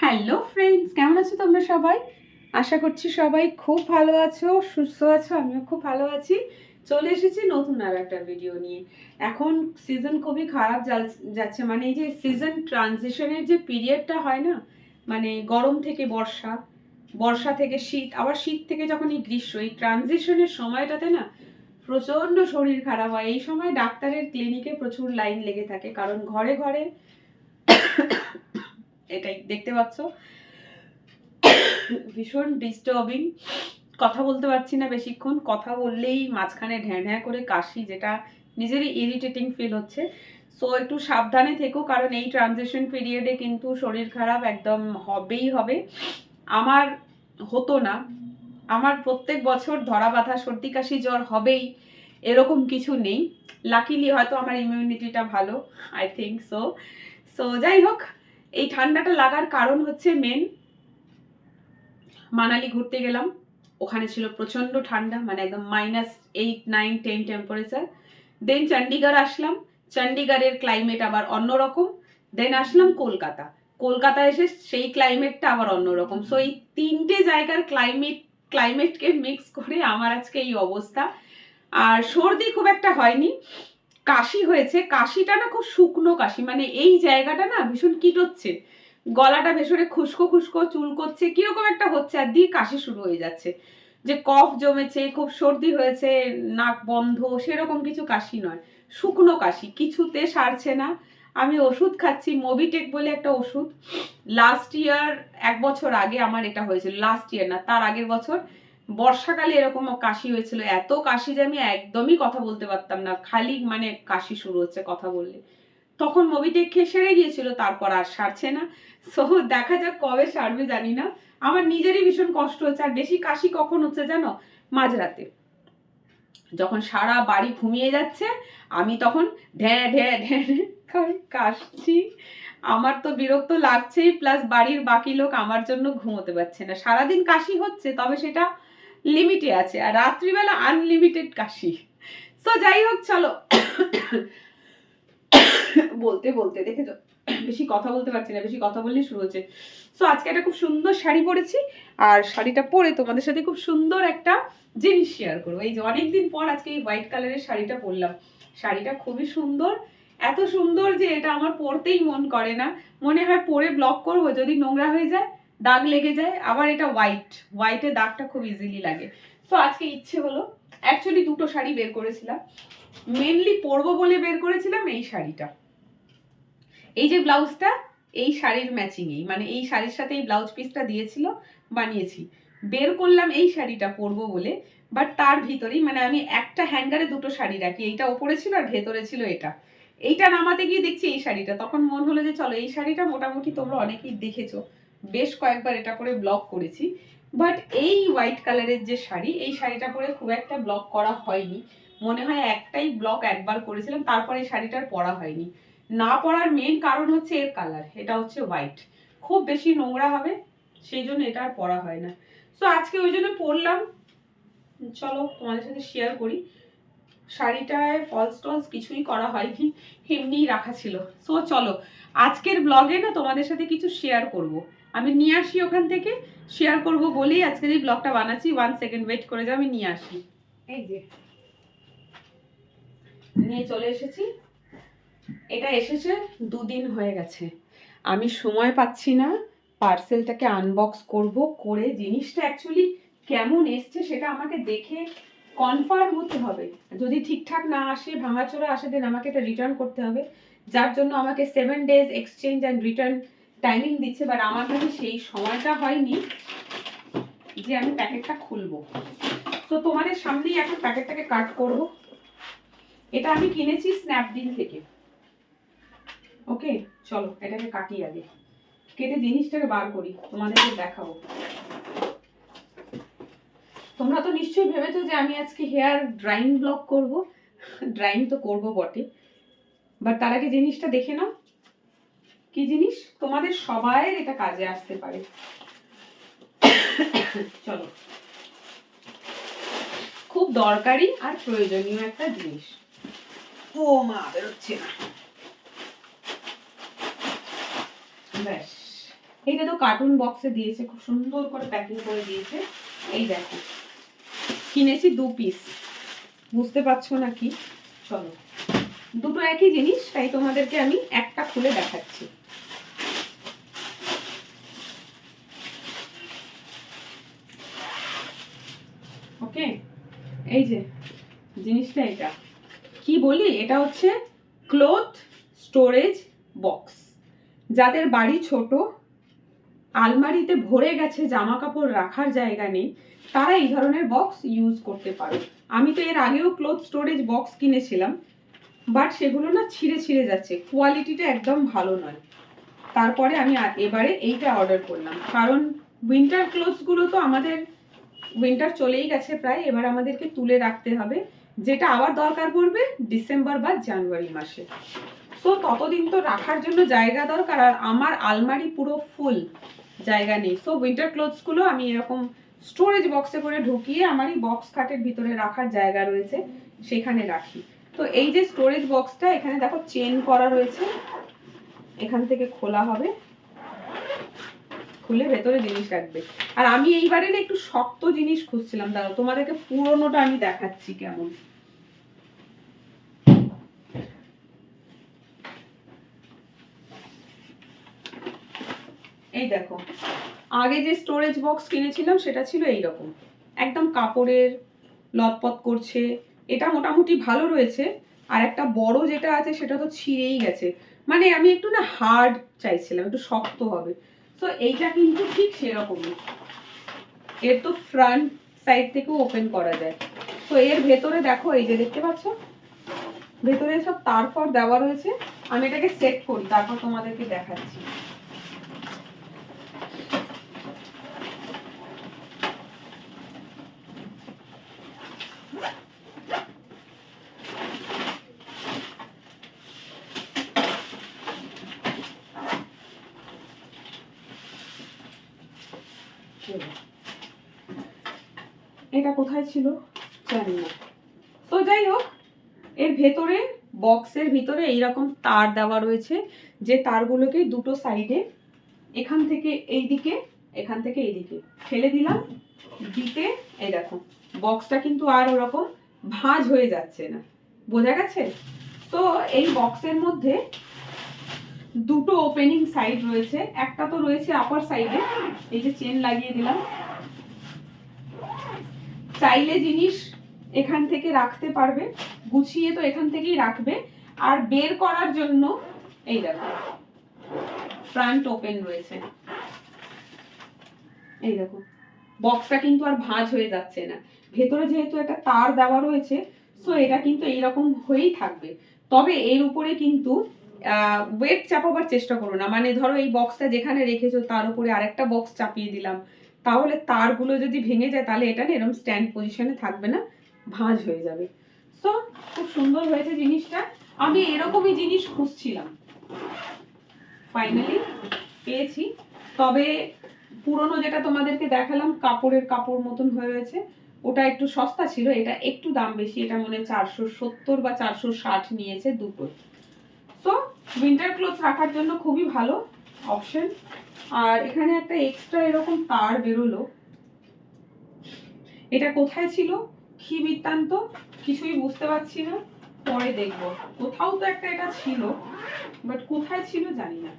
Hello friends, কেমন আছো তোমরা সবাই? আশা করছি সবাই খুব ভালো আছো, সুস্থ আছো। আমিও খুব ভালো আছি। চলে এসেছি নতুন আর একটা ভিডিও নিয়ে। এখন সিজন খুবই খারাপ যাচ্ছে, মানে এই যে সিজন ট্রানজিশনের যে পিরিয়ডটা হয় না, মানে গরম থেকে বর্ষা, বর্ষা থেকে শীত, আবার শীত থেকে যখন এই গ্রীষ্ম, এই ট্রানজিশনের সময়টাতে না প্রচন্ড শরীর খারাপ হয়। এই সময় ডাক্তারের ক্লিনিকে প্রচুর লাইন লেগে থাকে, কারণ ঘরে ঘরে এটাই দেখতে পাচ্ছ, ভীষণ ডিস্টার্বিং। কথা বলতে পারছি না বেশিক্ষণ, কথা বললেই মাঝখানে ঢ্যাঁ করে কাশি, যেটা নিজেরই ইরিটেটিং ফিল হচ্ছে। সো একটু সাবধানে থেকো, কারণ এই ট্রানজিশন পিরিয়ডে কিন্তু শরীর খারাপ একদম হবেই হবে। আমার হতো না, আমার প্রত্যেক বছর ধরা বাঁধা সর্দি কাশি জ্বর হবেই, এরকম কিছু নেই। লাকিলি হয়তো আমার ইমিউনিটিটা ভালো, আই থিঙ্ক সো। সো যাই হোক, এই ঠান্ডাটা লাগার কারণ হচ্ছে মেন, মানালি ঘুরতে গেলাম, ওখানে ছিল প্রচন্ড ঠান্ডা, মানে একদম -8, 9, 10 টেম্পারেচার। দেন চণ্ডীগড় আসলাম, চণ্ডীগড়ের ক্লাইমেট আবার অন্যরকম। দেন আসলাম কলকাতা, কলকাতা এসে সেই ক্লাইমেটটা আবার অন্যরকম। সো এই তিনটে জায়গার ক্লাইমেটকে মিক্স করে আমার আজকে এই অবস্থা। আর সর্দি খুব একটা হয়নি, কাশি হয়েছে। কাশিটা না খুব শুকনো কাশি, মানে এই জায়গাটা না ভীষণ কিটোচ্ছে, গলাটা ভেসরে খুশকো খুশকো চুল করছে, কিরকম একটা হচ্ছে, আর দিয়ে কাশি শুরু হয়ে যাচ্ছে। যে কফ জমেছে, খুব সর্দি হয়েছে, নাক বন্ধ, সেরকম কিছু কাশি নয়, শুকনো কাশি, কিছুতে সারছে না। আমি ওষুধ খাচ্ছি, মোবিটেক বলে একটা ওষুধ। লাস্ট ইয়ার, 1 বছর আগে আমার এটা হয়েছিল, লাস্ট ইয়ার না তার আগের বছর বর্ষাকালে এরকম কাশি হয়েছিল। এত কাশি যে আমি একদমই কথা বলতে পারতাম না, খালি মানে কাশি শুরু হচ্ছে কথা বললে। তখন মোবিটেক খেয়ে সেরে গিয়েছিল, তারপর আর সারছে না। সো দেখা যাক কবে সারবে জানি না। আমার নিজেরই ভীষণ কষ্ট হচ্ছে। আর বেশি কাশি কখন হচ্ছে জানো? মাঝরাতে, যখন সারা বাড়ি ঘুমিয়ে যাচ্ছে, আমি তখন ঢ্যাঁ ঢ্যাঁ ঢ্যাঁ করে কাশছি। আমার তো বিরক্ত লাগছেই, প্লাস বাড়ির বাকি লোক আমার জন্য ঘুমোতে পারছে না। সারাদিন কাশি হচ্ছে, তবে সেটা লিমিটে আছে, আর রাত্রিবেলা আনলিমিটেড কাশি। তো যাই হোক, চলো। বলতে বলতে দেখেছো, বেশি কথা বলতে পারছি না, বেশি কথা বললেই শুরু হচ্ছে। সো আজকে একটা খুব সুন্দর শাড়ি পরেছি, আর শাড়িটা পরে তোমাদের সাথে খুব সুন্দর একটা জিনিস শেয়ার করবো। এই যে অনেকদিন পর আজকে এই হোয়াইট কালারের শাড়িটা পরলাম। শাড়িটা খুবই সুন্দর, এত সুন্দর যে এটা আমার পরতেই মন করে না। মনে হয় পরে ব্লক করবো, যদি নোংরা হয়ে যায়, দাগ লেগে যায়। আবার এটা হোয়াইটের দাগটা খুব ইজিলি লাগে। তো আজকে ইচ্ছে হলো, অ্যাকচুয়ালি দুটো শাড়ি বের করেছিলাম, মেনলি পরবো বলে বের করেছিলাম এই শাড়িটা। এই যে ব্লাউজটা, এই শাড়ির ম্যাচিংই, মানে এই শাড়ির সাথে এই ব্লাউজ পিসটা দিয়েছিল, বানিয়েছি। বের করলাম এই শাড়িটা পরবো বলে, বাট তার ভিতরেই, মানে আমি একটা হ্যাঙ্গারে দুটো শাড়ি রাখি, এইটা ওপরে ছিল আর ভেতরে ছিল এটা। এইটা নামাতে গিয়ে দেখছি এই শাড়িটা, তখন মন হলো যে চলো এই শাড়িটা মোটামুটি তোমরা অনেকেই দেখেছো, বেশ কয়েকবার এটা করে ব্লগ করেছি। বাট এই হোয়াইট কালারের যে শাড়ি, এই শাড়িটা পরে খুব একটা ব্লগ করা হয়নি। মনে হয় একটাই ব্লগ একবার করেছিলাম, তারপরে এই শাড়িটার পরা হয়নি। না পরার মেন কারণ হচ্ছে এর কালার, এটা হচ্ছে হোয়াইট, খুব বেশি নোংরা হবে, সেই জন্য এটা আর পরা হয় না। সো আজকে ওই জন্য পরলাম, চলো তোমাদের সাথে শেয়ার করি। শাড়িটায় ফলস টলস কিছুই করা হয়নি, এমনিই রাখা ছিল। সো চলো আজকের ব্লগে না তোমাদের সাথে কিছু শেয়ার করব, আমি নিয়ে আসি ওখান থেকে, শেয়ার করব বলেই আজকের এই ব্লগটা বানাচ্ছি। 1 সেকেন্ড ওয়েট করে যাও, আমি নিয়ে আসি। এই যে নিয়ে চলে এসেছি, এটা এসেছে 2 দিন হয়ে গেছে। আমি সময় পাচ্ছি না পার্সেলটাকে আনবক্স করব, করে জিনিসটা অ্যাকচুয়ালি কেমন এসছে সেটা আমাকে দেখে কনফার্ম হতে হবে। যদি ঠিকঠাক না আসে, ভাঙাচোরা আসে, দেন আমাকে এটা রিটার্ন করতে হবে, যার জন্য আমাকে 7 days exchange and return timing দিচ্ছে। বাট আমার কাছে সেই সময়টা হয়নি যে আমি প্যাকেটটা খুলবো। তো তোমাদের সামনেই এখন প্যাকেটটাকে কাট করব। এটা আমি কিনেছি স্ন্যাপডিল থেকে। ওকে, চলো এটাকে কাটি আগে, কেটে জিনিসটাকে বার করি, তোমাদেরকে দেখাবো। তোমরা তো নিশ্চয়ই ভেবেছো যে আমি আজকে হেয়ার ড্রাইং ব্লগ করব। ড্রাইং তো করব বটে, বাট তার আগে জিনিসটা দেখে নাও কি জিনিস, তোমাদের সবাই এটা কাজে আসতে পারে। চলো, খুব দরকারি আর প্রয়োজনীয় একটা জিনিস। ও মা, বেরোচ্ছে না, ব্যাস এইটা তো কার্টুন বক্সে দিয়েছে, খুব সুন্দর করে প্যাকিং করে দিয়েছে। এই দেখো, কিনেছি 2 পিস, বুঝতে পারছো না কি? চলো, দুটো একই জিনিস, তাই তোমাদেরকে আমি একটা খুলে দেখাচ্ছি। ওকে, এই যে জিনিসটা, এটা কি বলি, এটা হচ্ছে ক্লথ স্টোরেজ বক্স। যাদের বাড়ি ছোট, আলমারিতে ভরে গেছে, জামা কাপড় রাখার জায়গা নেই, তারা এই ধরনের বক্স ইউজ করতে পারে। আমি তো এর আগেও ক্লথ স্টোরেজ বক্স কিনেছিলাম, বাট সেগুলো না ছিঁড়ে ছিঁড়ে যাচ্ছে, কোয়ালিটিটা একদম ভালো নয়। তারপরে আমি এবারে এইটা অর্ডার করলাম, কারণ উইন্টার ক্লোথসগুলো তো আমাদের, উইন্টার চলেই গেছে প্রায়, এবার আমাদেরকে তুলে রাখতে হবে, যেটা আবার দরকার পড়বে ডিসেম্বর বা জানুয়ারি মাসে। তো ততদিন তো রাখার জন্য জায়গা দরকার, আর আমার আলমারি পুরো ফুল, জায়গা নেই। সো উইন্টার ক্লোথসগুলো আমি এরকম স্টোরেজ বক্সে করে ঢুকিয়ে, আমারই বক্স খাটের ভিতরে রাখার জায়গা রয়েছে, সেখানে রাখি। তো এই যে স্টোরেজ বক্সটা, এখানে দেখো চেন করা রয়েছে, এখান থেকে খোলা হবে, খুলে ভেতরে জিনিস রাখবে। আর আমি এইবারে না একটু শক্ত জিনিস খুঁজছিলাম, দাঁড়াও তোমাদেরকে পুরোনোটা আমি দেখাচ্ছি কেমন। এই দেখো, আগে যে স্টোরেজ বক্স কিনেছিলাম সেটা ছিল এইরকম, একদম কাপড়ের, লটপট করছে। এটা মোটামুটি ভালো রয়েছে, আর একটা বড় যেটা আছে সেটা তো ছিঁড়েই গেছে। মানে আমি একটু না হার্ড চাইছিলাম, একটু শক্ত হবে। তো এইটা কিন্তু ঠিক সেরকমই, এর তো ফ্রন্ট সাইড থেকেও ওপেন করা যায়। তো এর ভেতরে দেখো, এই যে দেখতে পাচ্ছ, ভেতরে সব তারপর দেওয়া রয়েছে। আমি এটাকে সেট করি, তারপর তোমাদেরকে দেখাচ্ছি। এটা কোথায় ছিল জানি না। তো যাই হোক, এর ভেতরে, বক্সের ভিতরে এইরকম তার দেওয়া রয়েছে, যে তারগুলোকে দুটো সাইডে, এখান থেকে এইদিকে, এখান থেকে এইদিকে ফেলে দিলাম, দিতে এই দেখো বক্সটা কিন্তু আর ওরকম ভাঁজ হয়ে যাচ্ছে না, বোঝা গেছে? তো এই বক্সের মধ্যে দুটো ওপেনিং সাইড রয়েছে, একটা তো রয়েছে আপার সাইডে, এই যে চেন লাগিয়ে দিলাম, চাইলে জিনিস এখান থেকে রাখতে পারবে, গুছিয়ে তো এখান থেকেই রাখবে। আর বের করার জন্য এই দেখো ফ্রন্ট ওপেন রয়েছে, এই দেখো বক্সটা কিন্তু আর ভাঁজ হয়ে যাচ্ছে না। ভেতরে যেহেতু একটা তার দেওয়া রয়েছে, সো এটা কিন্তু এইরকম হয়েই থাকবে। তবে এর উপরে কিন্তু ওয়েট চাপাবার চেষ্টা করো না, মানে ধরো এই বক্সটা যেখানে রেখেছো তার উপরে আরেকটা বক্স চাপিয়ে দিলাম, তাহলে তারগুলো যদি ভেঙে যায় তাহলে এটা না এরকম স্ট্যান্ড পজিশনে থাকবে না, ভাঁজ হয়ে যাবে। সো খুব সুন্দর হয়েছে জিনিসটা, আমি এরকমই জিনিস খুঁজছিলাম, ফাইনালি পেয়েছি। তবে পুরনো যেটা তোমাদেরকে দেখালাম কাপড়ের কাপড় মতন হয়ে রয়েছে, ওটা একটু সস্তা ছিল, এটা একটু দাম বেশি, এটা মনে হয় 470 বা 460 নিয়েছে দুটো। তো উইন্টার ক্লোথ রাখার জন্য খুবই ভালো অপশন। আর এখানে একটা এক্সট্রা এরকম তার বেরোলো, এটা কোথায় ছিল কি বৃত্তান্ত কিছুই বুঝতে পারছি না, পরে দেখবো। কোথাও তো একটা এটা ছিল, বাট কোথায় ছিল জানি না,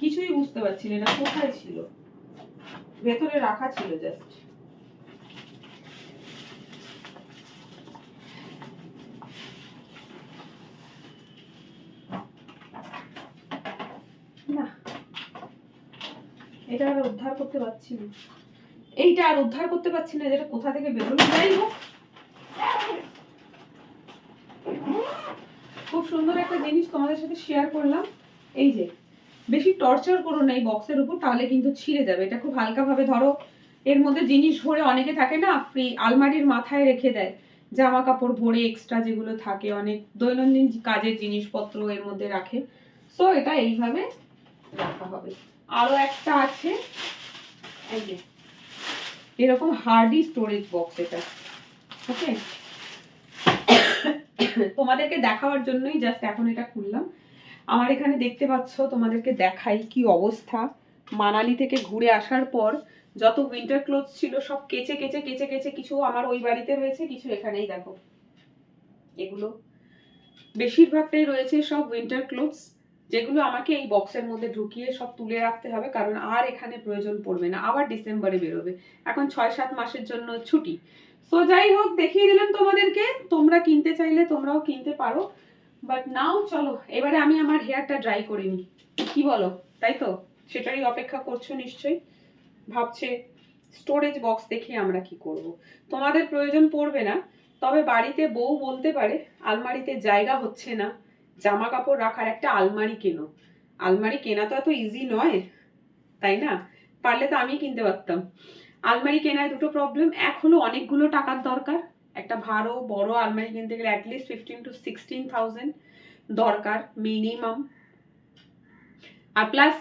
কিছুই বুঝতে পারছি না এটা কোথায় ছিল, ভেতরে রাখা ছিল জাস্ট। না, এটা আর উদ্ধার করতে পারছি না, এইটা আর উদ্ধার করতে পারছি না, যেটা কোথা থেকে বেরোলো। যাই হোক, খুব সুন্দর একটা জিনিস তোমাদের সাথে শেয়ার করলাম। এই যে বেশি টর্চার করো না এই বক্সের উপর, তাহলে কিন্তু ছিঁড়ে যাবে। এটা খুব হালকা ভাবে ধরো, এর মধ্যে জিনিস ভরে, অনেকে থাকে না ফ্রি আলমারির মাথায় রেখে দেয় জামা কাপড় ভরে, এক্সট্রা যেগুলো থাকে অনেক দৈনন্দিন কাজের জিনিসপত্র এর মধ্যে রাখে। সো এটা এইভাবে রাখা হবে। আরো একটা আছে, এই যে এরকম হার্ডি স্টোরেজ বক্স, এটা ওকে তোমাদেরকে দেখাবার জন্যই জাস্ট এখন এটা খুললাম। আমার এখানে দেখতে পাচ্ছ, তোমাদেরকে দেখাই কি অবস্থা। মানালি থেকে ঘুরে আসার পর যত উইন্টার ক্লোথস ছিল সব কেচে কেচে কেচে কেচে, কিছু আমার ওই বাড়িতে রয়েছে, কিছু এখানেই দেখো, এগুলো বেশিরভাগটাই রয়েছে সব উইন্টার ক্লোথস, যেগুলো আমাকে এই বক্সের মধ্যে ঢুকিয়ে সব তুলে রাখতে হবে, কারণ আর এখানে প্রয়োজন পড়বে না। আবার ডিসেম্বরে বেরোবে, এখন 6-7 মাসের জন্য ছুটি। সো যাই হোক, দেখিয়ে দিলাম তোমাদেরকে, তোমরা কিনতে চাইলে তোমরাও কিনতে পারো। বাট নাও চলো এবারে আমি আমার হেয়ারটা ড্রাই করে নিই, কি বলো? তাই তো, সেটারই অপেক্ষা করছো নিশ্চয়ই, ভাবছে স্টোরেজ বক্স দেখে আমরা কি করব। তোমাদের প্রয়োজন পড়বে না, তবে বাড়িতে বউ বলতে পারে আলমারিতে জায়গা হচ্ছে না, জামা কাপড় রাখার একটা আলমারি কেনো। আলমারি কেনা তো এত ইজি নয়, তাই না? পারলে তো আমি কিনতে পারতাম। আলমারি কেনায় দুটো প্রবলেম, এক হলো অনেকগুলো টাকার দরকার, একটা ভালো বড় আলমারি কিনতে গেলে অ্যাটলিস্ট 15 to 16,000 দরকার মিনিমাম। আর প্লাস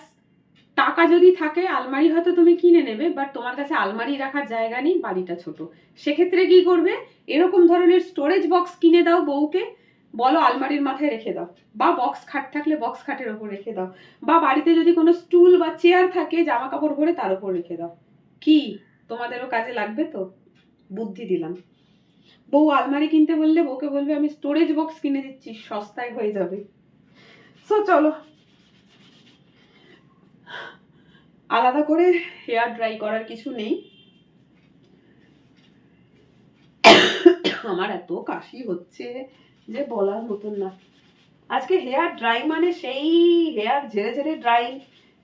টাকা যদি থাকে আলমারি হয়তো তুমি কিনে নেবে, বাট তোমার কাছে আলমারি রাখার জায়গা নেই, বাড়িটা ছোট, সেক্ষেত্রে কি করবে? এরকম ধরনের স্টোরেজ বক্স কিনে দাও বউকে, বলো আলমারির মাথায় রেখে দাও, বা বক্স খাট থাকলে বক্স খাটের ওপর রেখে দাও, বা বাড়িতে যদি কোনো স্টুল বা চেয়ার থাকে জামা কাপড় ভরে তার উপর রেখে দাও। কি তোমাদেরও কাজে লাগবে তো, বুদ্ধি দিলাম। বউ আলমারি কিনতে বললে বউকে বলবে আমি স্টোরেজ বক্স কিনে দিচ্ছি, সস্তায় হয়ে যাবে। সো চলো, আলাদা করে হেয়ার ড্রাই করার কিছু নেই। আমার এত কাশি হচ্ছে যে বলার মতন না। আজকে হেয়ার ড্রাই মানে সেই হেয়ার ঝেড়ে ঝেড়ে ড্রাই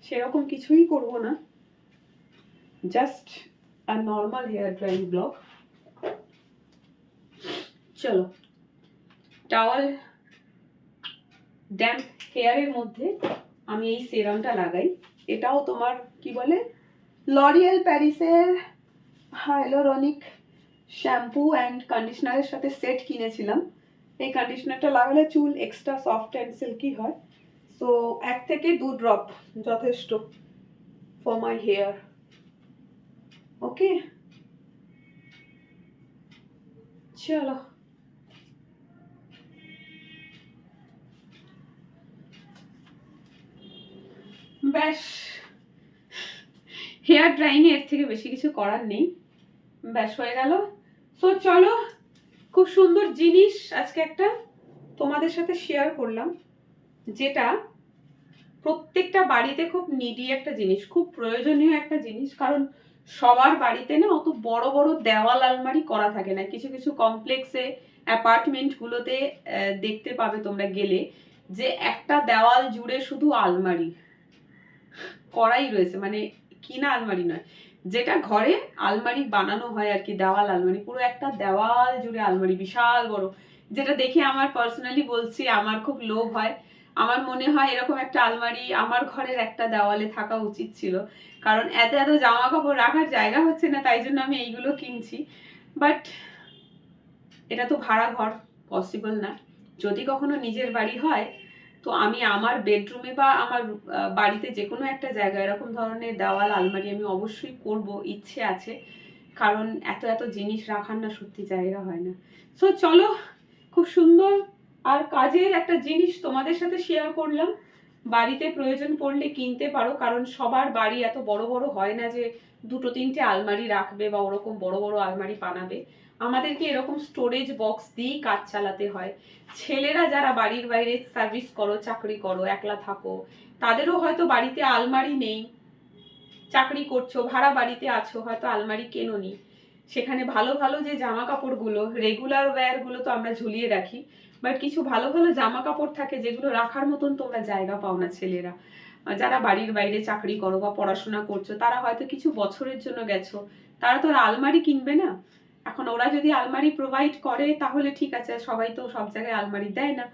সেরকম কিছুই করব না, just a normal hair drying blog. চলো, টাওয়াল ড্যাম্প হেয়ারের মধ্যে আমি এই সেরামটা লাগাই। এটাও তোমার কি বলে, লরিয়েল প্যারিসের হাইলোরনিক শ্যাম্পু অ্যান্ড কন্ডিশনারের সাথে সেট কিনেছিলাম। এই কন্ডিশনারটা লাগালে চুল এক্সট্রা সফট অ্যান্ড সিল্কি হয়। সো 1 থেকে 2 ড্রপ যথেষ্ট ফর মাই হেয়ার। ওকে, চলো ব্যাস, হেয়ার ড্রাইং এর থেকে বেশি কিছু করার নেই, ব্যাস হয়ে গেল। সো চলো, খুব সুন্দর জিনিস আজকে একটা তোমাদের সাথে শেয়ার করলাম, যেটা প্রত্যেকটা বাড়িতে খুব নিডি একটা জিনিস, খুব প্রয়োজনীয় একটা জিনিস। কারণ সবার বাড়িতে না অত বড় বড় দেওয়াল আলমারি করা থাকে না। কিছু কিছু কমপ্লেক্সে অ্যাপার্টমেন্টগুলোতে দেখতে পাবে তোমরা গেলে, যে একটা দেওয়াল জুড়ে শুধু আলমারি করাই রয়েছে, মানে কিনা আলমারি নয়, যেটা ঘরে আলমারি বানানো হয় আর কি, দেওয়াল আলমারি, পুরো একটা দেওয়াল জুড়ে আলমারি বিশাল বড়, যেটা দেখে আমার পার্সোনালি বলছি আমার খুব লোভ হয়। আমার মনে হয় এরকম একটা আলমারি আমার ঘরের একটা দেওয়ালে থাকা উচিত ছিল, কারণ এত এত জামা কাপড় রাখার জায়গা হচ্ছে না, তাই জন্য আমি এইগুলো কিনছি। বাট এটা তো ভাড়া ঘর, পসিবল না। যদি কখনো নিজের বাড়ি হয় তো আমি আমার বেডরুমে বা আমার বাড়িতে যে কোনো একটা জায়গায় এরকম ধরনের দেওয়াল আলমারি আমি অবশ্যই করব, ইচ্ছে আছে, কারণ এত এত জিনিস রাখার না সত্যি জায়গা হয় না। সো চলো, খুব সুন্দর আর কাজের একটা জিনিস তোমাদের সাথে শেয়ার করলাম। বাড়িতে প্রয়োজন পড়লে কিনতে পারো, কারণ সবার বাড়ি এত বড় বড় হয় না যে 2-3টে আলমারি রাখবে বা ওরকম বড় বড় আলমারি বানাবে। আমাদেরকে এরকম স্টোরেজ বক্স দিয়েই কাজ চালাতে হয়। ছেলেরা যারা বাড়ির বাইরে সার্ভিস করো, চাকরি করো, একলা থাকো, তাদেরও হয়তো বাড়িতে আলমারি নেই, চাকরি করছো, ভাড়া বাড়িতে আছো, হয়তো আলমারি কেনোনি, সেখানে ভালো ভালো যে জামা কাপড়গুলো, রেগুলার ওয়্যার গুলো তো আমরা ঝুলিয়ে রাখি, বাট কিছু ভালো ভালো জামা কাপড় থাকে যেগুলো রাখার মতন তোমরা জায়গা পাও না। ছেলেরা যারা বাড়ির বাইরে চাকরি করো বা পড়াশোনা করছো, তারা হয়তো কিছু বছরের জন্য গেছো, তারা তো আর আলমারি কিনবে না। এখন ওরা যদি আলমারি প্রোভাইড করে তাহলে ঠিক আছে, সবাই তো সব জায়গায় আলমারি দেয় না।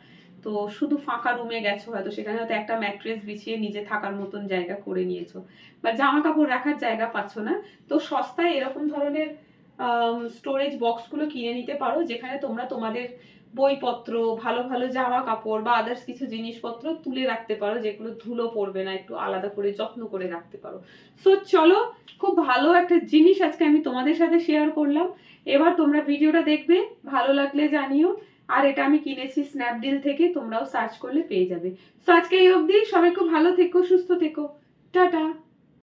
তো শুধু ফাঁকা রুমে গেছো, হয়তো সেখানে হয়তো একটা ম্যাট্রেস বিছিয়ে নিজে থাকার মতন জায়গা করে নিয়েছো, বা জামা কাপড় রাখার জায়গা পাচ্ছ না, তো সস্তায় এরকম ধরনের স্টোরেজ বক্সগুলো কিনে নিতে পারো, যেখানে তোমরা তোমাদের বইপত্র, ভালো ভালো জামা কাপড় বা আদার্স কিছু জিনিসপত্র তুলে রাখতে পারো, যেগুলো ধুলো পড়বে না, একটু আলাদা করে যত্ন করে রাখতে পারো। সো চলো, খুব ভালো একটা জিনিস আজকে আমি তোমাদের সাথে শেয়ার করলাম। এবার তোমরা ভিডিওটা দেখবে, ভালো লাগলে জানিও, আর এটা আমি কিনেছি স্ন্যাপডিল থেকে, তোমরাও সার্চ করলে পেয়ে যাবে। তো আজকে এই অবধি, সবাই খুব ভালো থেকো, সুস্থ থেকো, টাটা।